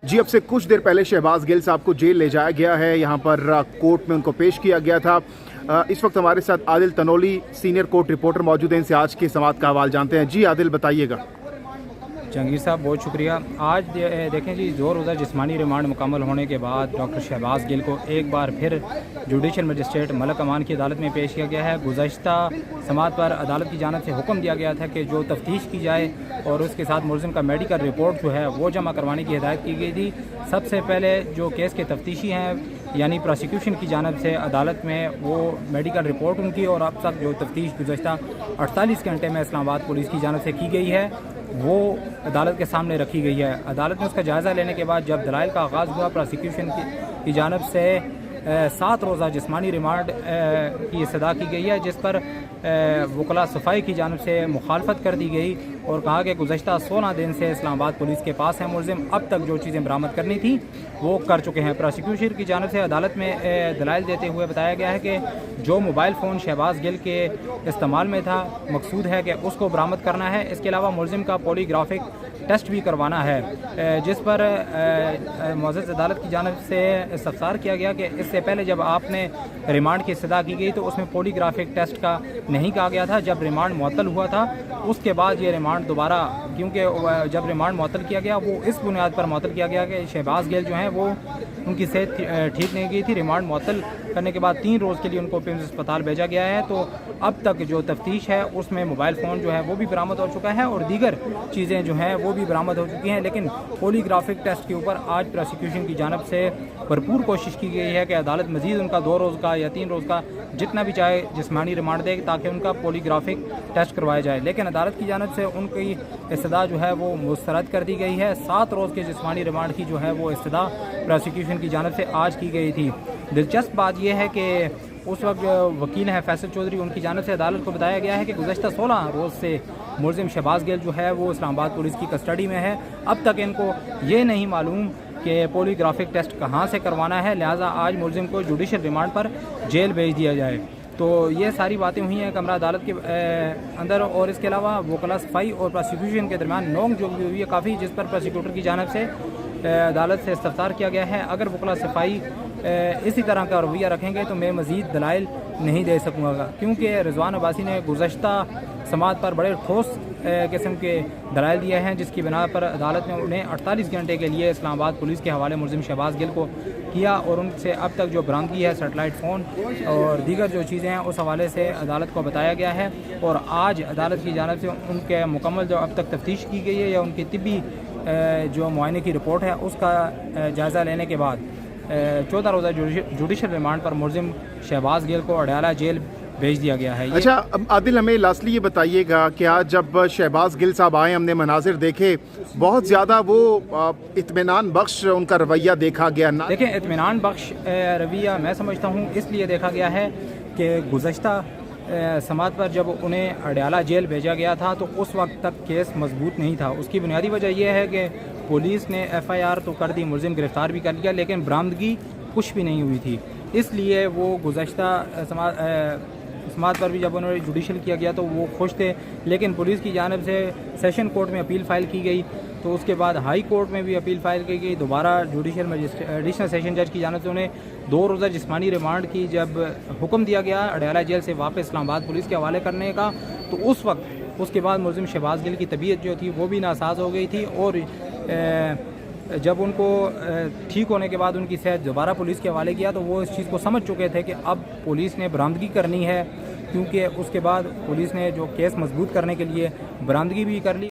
जी, अब से कुछ देर पहले शहबाज गिल साहब को जेल ले जाया गया है। यहाँ पर कोर्ट में उनको पेश किया गया था। इस वक्त हमारे साथ Adil Tanoli senior court reporter मौजूद हैं। इनसे आज की समाअत का हवाल जानते हैं। जी आदिल, बताइएगा। जहांगीर साहब बहुत शुक्रिया। आज देखें जी, 2 रोज़ा जिस्मानी रिमांड मुकम्मल होने के बाद डॉक्टर शहबाज गिल को एक बार फिर जुडिशल मजिस्ट्रेट मलक अमान की अदालत में पेश किया गया है। गुज़श्ता समाअत पर अदालत की जानिब से हुक्म दिया गया था कि जो तफ्तीश की जाए और उसके साथ मुलज़िम का मेडिकल रिपोर्ट जो है वो जमा करवाने की हिदायत की गई थी। सबसे पहले जो केस के तफ्तीशी हैं यानी प्रोसिक्यूशन की जानिब से अदालत में वो मेडिकल रिपोर्ट उनकी और अब तक जो तफ्तीश गुज़श्ता 48 घंटे में इस्लामाबाद पुलिस की जानिब से की गई है वो अदालत के सामने रखी गई है। अदालत में उसका जायज़ा लेने के बाद जब दलाइल का आगाज़ हुआ, प्रोसिक्यूशन की जानिब से 7 रोज़ा जिस्मानी रिमांड की इस्तदा की गई है, जिस पर वकला सफ़ाई की जानिब से मुखालफत कर दी गई और कहा कि गुज़श्ता 16 दिन से इस्लामाबाद पुलिस के पास है मुलज़िम, अब तक जो चीज़ें बरामद करनी थी वो कर चुके हैं। प्रोसिक्यूशन की जानिब से अदालत में दलाइल देते हुए बताया गया है कि जो मोबाइल फ़ोन शहबाज गिल के इस्तेमाल में था, मकसूद है कि उसको बरामद करना है। इसके अलावा मुलज़िम का पॉलीग्राफिक टेस्ट भी करवाना है, जिस पर मुअज़्ज़ज़ अदालत की जानिब से इस्तफ़सार किया गया कि इससे पहले जब आपने रिमांड की इस्तदा की गई तो उसमें पॉलीग्राफिक टेस्ट का नहीं कहा गया था। जब रिमांड मुअत्तल हुआ था उसके बाद ये रिमांड दोबारा, क्योंकि जब रिमांड मुअत्तल किया गया वो इस बुनियाद पर मुअत्तल किया गया कि शहबाज गिल जो हैं वो उनकी सेहत ठीक नहीं गई थी। रिमांड मुअत्तल करने के बाद 3 रोज़ के लिए उनको पिम्स अस्पताल भेजा गया है। तो अब तक जो तफ्तीश है उसमें मोबाइल फ़ोन जो है वो भी बरामद हो चुका है और दीगर चीज़ें जो हैं वो भी बरामद हो चुकी हैं। लेकिन पॉलीग्राफिक टेस्ट के ऊपर आज प्रोसिक्यूशन की जानिब से भरपूर कोशिश की गई है कि अदालत मज़ीद उनका 2 रोज़ का या 3 रोज़ का जितना भी चाहे जिस्मानी रिमांड दे ताकि उनका पॉलीग्राफिक टेस्ट करवाया जाए। लेकिन अदालत की जानिब से उनकी इस्तदा जो है वो मुस्तरद कर दी गई है। 7 रोज़ के जिस्मानी रिमांड की जो है वो इस्तदा प्रोसिक्यूशन की जानिब से आज की गई थी। दिलचस्प बात यह है कि उस वक्त जो वकील हैं फैसल चौधरी, उनकी जानिब से अदालत को बताया गया है कि गुज़श्ता 16 रोज़ से मुलज़िम शहबाज गिल जो है वो इस्लामाबाद पुलिस की कस्टडी में है। अब तक इनको ये नहीं मालूम कि पॉलीग्राफिक टेस्ट कहाँ से करवाना है, लिहाजा आज मुलज़िम को जुडिशल रिमांड पर जेल भेज दिया जाए। तो ये सारी बातें हुई हैं कमरा अदालत के अंदर। और इसके अलावा वकला सफ़ाई और प्रोसिक्यूशन के दरमियान नोक झोंक भी हुई है काफ़ी, जिस पर प्रोसिक्यूटर की जानिब से अदालत से इस्तफ़सार किया गया है। अगर वकला सफ़ाई इसी तरह का रवैया रखेंगे तो मैं मज़ीद दलाइल नहीं दे सकूँगा, क्योंकि रिजवान अब्बासी ने गुज़श्ता समाअत पर बड़े ठोस किस्म के दलाइल दिए हैं, जिसकी बिना पर अदालत ने उन्हें 48 घंटे के लिए इस्लामाबाद पुलिस के हवाले मुलज़िम शहबाज गिल को किया और उनसे अब तक जो बरामदगी है सेटेलाइट फ़ोन और दीगर जो चीज़ें हैं उस हवाले से अदालत को बताया गया है। और आज अदालत की जानिब से उनके मुकम्मल जो अब तक तफ्तीश की गई है या उनकी तिब्बी जो मुआयने की रिपोर्ट है उसका जायज़ा लेने के बाद 14 रोज़ा जुडिशल रिमांड पर मुलज़िम शहबाज गिल को अडयाला जेल भेज दिया गया है। अच्छा आदिल, हमें लास्टली ये बताइएगा कि आज जब शहबाज गिल साहब आए, हमने मनाजिर देखे, बहुत ज़्यादा वो इत्मीनान बख्श उनका रवैया देखा गया। देखें, इत्मीनान बख्श रवैया मैं समझता हूँ इसलिए देखा गया है कि गुज़श्ता समाअत पर जब उन्हें अडयाला जेल भेजा गया था तो उस वक्त तक केस मजबूत नहीं था। उसकी बुनियादी वजह यह है कि पुलिस ने FIR तो कर दी, मुलज़िम गिरफ़्तार भी कर लिया, लेकिन बरामदगी कुछ भी नहीं हुई थी। इसलिए वो गुज़श्ता समाअत पर भी जब उन्हें जुडिशल किया गया तो वो खुश थे, लेकिन पुलिस की जानिब से सेशन कोर्ट में अपील फ़ाइल की गई तो उसके बाद हाई कोर्ट में भी अपील फ़ाइल की गई। दोबारा जुडिशल मजिस्ट्रेट एडिशनल सेशन जज की जानिब से उन्हें 2 रोज़ा जिस्मानी रिमांड की जब हुक्म दिया गया अडयाला जेल से वापस इस्लामाबाद पुलिस के हवाले करने का, तो उस वक्त उसके बाद मुलज़िम शहबाज गिल की तबीयत जो थी वो भी नासाज हो गई थी और जब उनको ठीक होने के बाद उनकी सेहत दोबारा पुलिस के हवाले किया तो वो इस चीज़ को समझ चुके थे कि अब पुलिस ने बरामदगी करनी है, क्योंकि उसके बाद पुलिस ने जो केस मजबूत करने के लिए बरामदगी भी कर ली।